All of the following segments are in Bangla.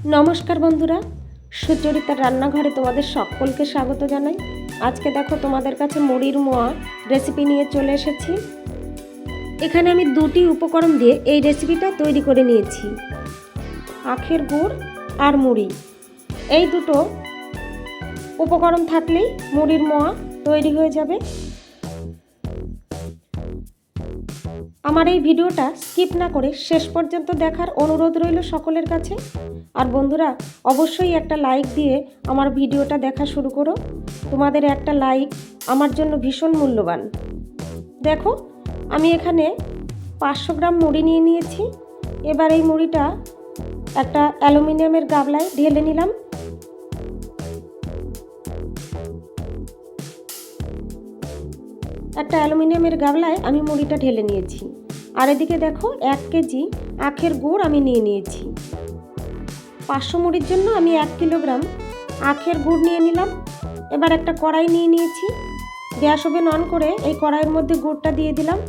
নমস্কার বন্ধুরা, সুচরিতার রান্নাঘরে তোমাদের সকলকে স্বাগত জানাই। আজকে দেখো তোমাদের কাছে মুড়ির মোয়া রেসিপি নিয়ে চলে এসেছি। এখানে আমি দুটি উপকরণ দিয়ে এই রেসিপিটা তৈরি করে নিয়েছি, আখের গুড় আর মুড়ি। এই দুটো উপকরণ থাকলেই মুড়ির মোয়া তৈরি হয়ে যাবে। আমার এই ভিডিওটা স্কিপ না করে শেষ পর্যন্ত দেখার অনুরোধ রইল সকলের কাছে। আর বন্ধুরা, অবশ্যই একটা লাইক দিয়ে আমার ভিডিওটা দেখা শুরু করো। তোমাদের একটা লাইক আমার জন্য ভীষণ মূল্যবান। দেখো, আমি এখানে 500 গ্রাম মুড়ি নিয়ে নিয়েছি। এবার এই মুড়িটা একটা অ্যালুমিনিয়ামের গামলায় ঢেলে নিলাম। একটা অ্যালুমিনিয়ামের গামলায় আমি মুড়িটা ঢেলে নিয়েছি। আর এদিকে দেখো 1 কেজি আখের গুড় আমি নিয়ে নিয়েছি। 500 মুড়ির জন্য আমি 1 কিলোগ্রাম আখের গুড় নিয়ে নিলাম। এবার একটা কড়াই নিয়ে নিয়েছি। গ্যাস ওভেন অন করে এই কড়াইয়ের মধ্যে গুড়টা দিয়ে দিলাম।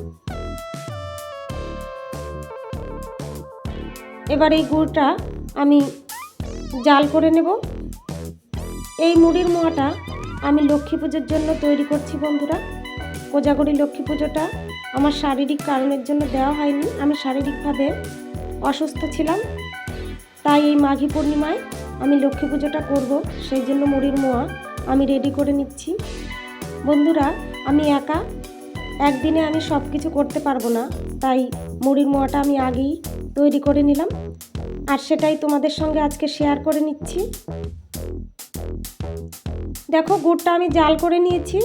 এবার এই গুড়টা আমি জাল করে নেব। এই মুড়ির মোয়াটা আমি লক্ষ্মী পুজোর জন্য তৈরি করছি বন্ধুরা। কোজাগরী লক্ষ্মী পুজোটা আমার শারীরিক কারণের জন্য দেওয়া হয়নি। আমি শারীরিকভাবে অসুস্থ ছিলাম, তাই এই মাঘী পূর্ণিমায় আমি লক্ষ্মী পুজোটা করব। সেই জন্য মুড়ির মোয়া আমি রেডি করে নিচ্ছি। বন্ধুরা, আমি একা একদিনে আমি সব কিছু করতে পারবো না, তাই মুড়ির মোয়াটা আমি আগেই তৈরি করে নিলাম, আর সেটাই তোমাদের সঙ্গে আজকে শেয়ার করে নিচ্ছি। দেখো, গুড়টা আমি জাল করে নিয়েছি।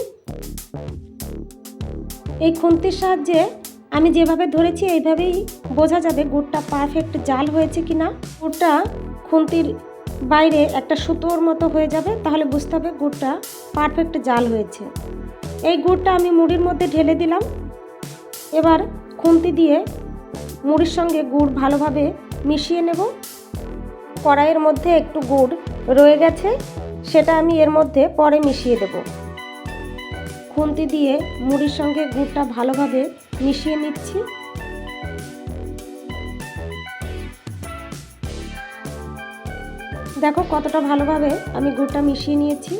এই খুন্তির সাহায্যে আমি যেভাবে ধরেছি এইভাবেই বোঝা যাবে গুড়টা পারফেক্ট জাল হয়েছে কি না। গুড়টা খুন্তির বাইরে একটা সুতোর মতো হয়ে যাবে, তাহলে বুঝতে হবে গুড়টা পারফেক্ট জাল হয়েছে। এই গুড়টা আমি মুড়ির মধ্যে ঢেলে দিলাম। এবার খুন্তি দিয়ে মুড়ির সঙ্গে গুড় ভালোভাবে মিশিয়ে নেব। কড়াইয়ের মধ্যে একটু গুড় রয়ে গেছে, সেটা আমি এর মধ্যে পরে মিশিয়ে দেব। খুন্তি দিয়ে মুড়ির সঙ্গে গুড়টা ভালোভাবে মিশিয়ে নিচ্ছি। দেখো কতটা ভালোভাবে আমি গুড়টা মিশিয়ে নিয়েছি।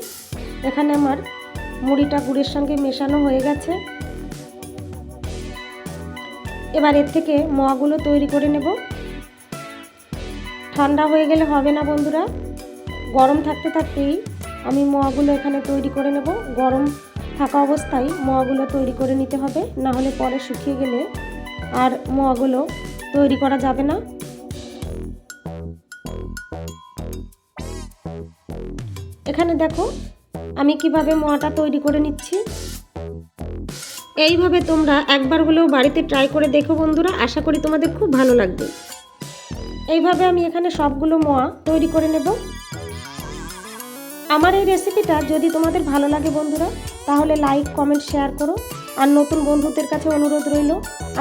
এখানে আমার মুড়িটা গুড়ের সঙ্গে মেশানো হয়ে গেছে। এবার এর থেকে মোয়াগুলো তৈরি করে নেব। ঠান্ডা হয়ে গেলে হবে না বন্ধুরা, গরম থাকতে থাকতেই আমি মোয়াগুলো এখানে তৈরি করে নেব। গরম থাকা অবস্থায় মোয়াগুলো তৈরি করে নিতে হবে, না হলে পরে শুকিয়ে গেলে আর মোয়াগুলো তৈরি করা যাবে না। এখানে দেখো আমি কিভাবে মোয়াটা তৈরি করে নিচ্ছি। এইভাবে তোমরা একবার হলেও বাড়িতে ট্রাই করে দেখো বন্ধুরা, আশা করি তোমাদের খুব ভালো লাগবে। এইভাবে আমি এখানে সবগুলো মোয়া তৈরি করে নেব। আমার এই রেসিপিটা যদি তোমাদের ভালো লাগে বন্ধুরা, তাহলে লাইক, কমেন্ট, শেয়ার করো। আর নতুন বন্ধুদের কাছে অনুরোধ রইল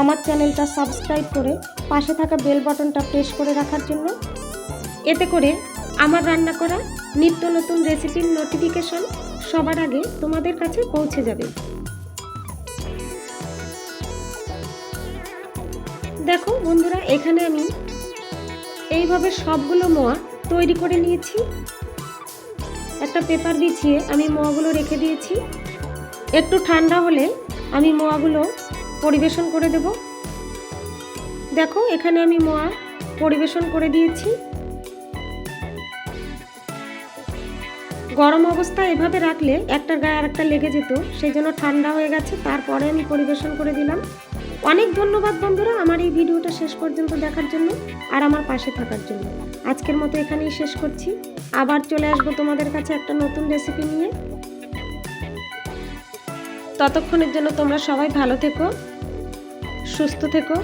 আমার চ্যানেলটা সাবস্ক্রাইব করে পাশে থাকা বেল বাটনটা প্রেস করে রাখার জন্য। এতে করে আমার রান্না করা নিত্য নতুন রেসিপির নোটিফিকেশন সবার আগে তোমাদের কাছে পৌঁছে যাবে। দেখো বন্ধুরা, এখানে আমি এইভাবে সবগুলো মোয়া তৈরি করে নিয়েছি। একটা পেপার বিছিয়ে আমি মোয়াগুলো রেখে দিয়েছি। একটু ঠান্ডা হলে আমি মোয়াগুলো পরিবেশন করে দেব। দেখো, এখানে আমি মোয়া পরিবেশন করে দিয়েছি। গরম অবস্থায় এভাবে রাখলে একটার গায়ে আরেকটা লেগে যেত, সেই জন্য ঠান্ডা হয়ে গেছে, তারপরে আমি পরিবেশন করে দিলাম। অনেক ধন্যবাদ বন্ধুরা আমার এই ভিডিওটা শেষ পর্যন্ত দেখার জন্য আর আমার পাশে থাকার জন্য। আজকের মতো এখানেই শেষ করছি। আবার চলে আসবো তোমাদের কাছে একটা নতুন রেসিপি নিয়ে। ততক্ষণের জন্য তোমরা সবাই ভালো থেকো, সুস্থ থেকো।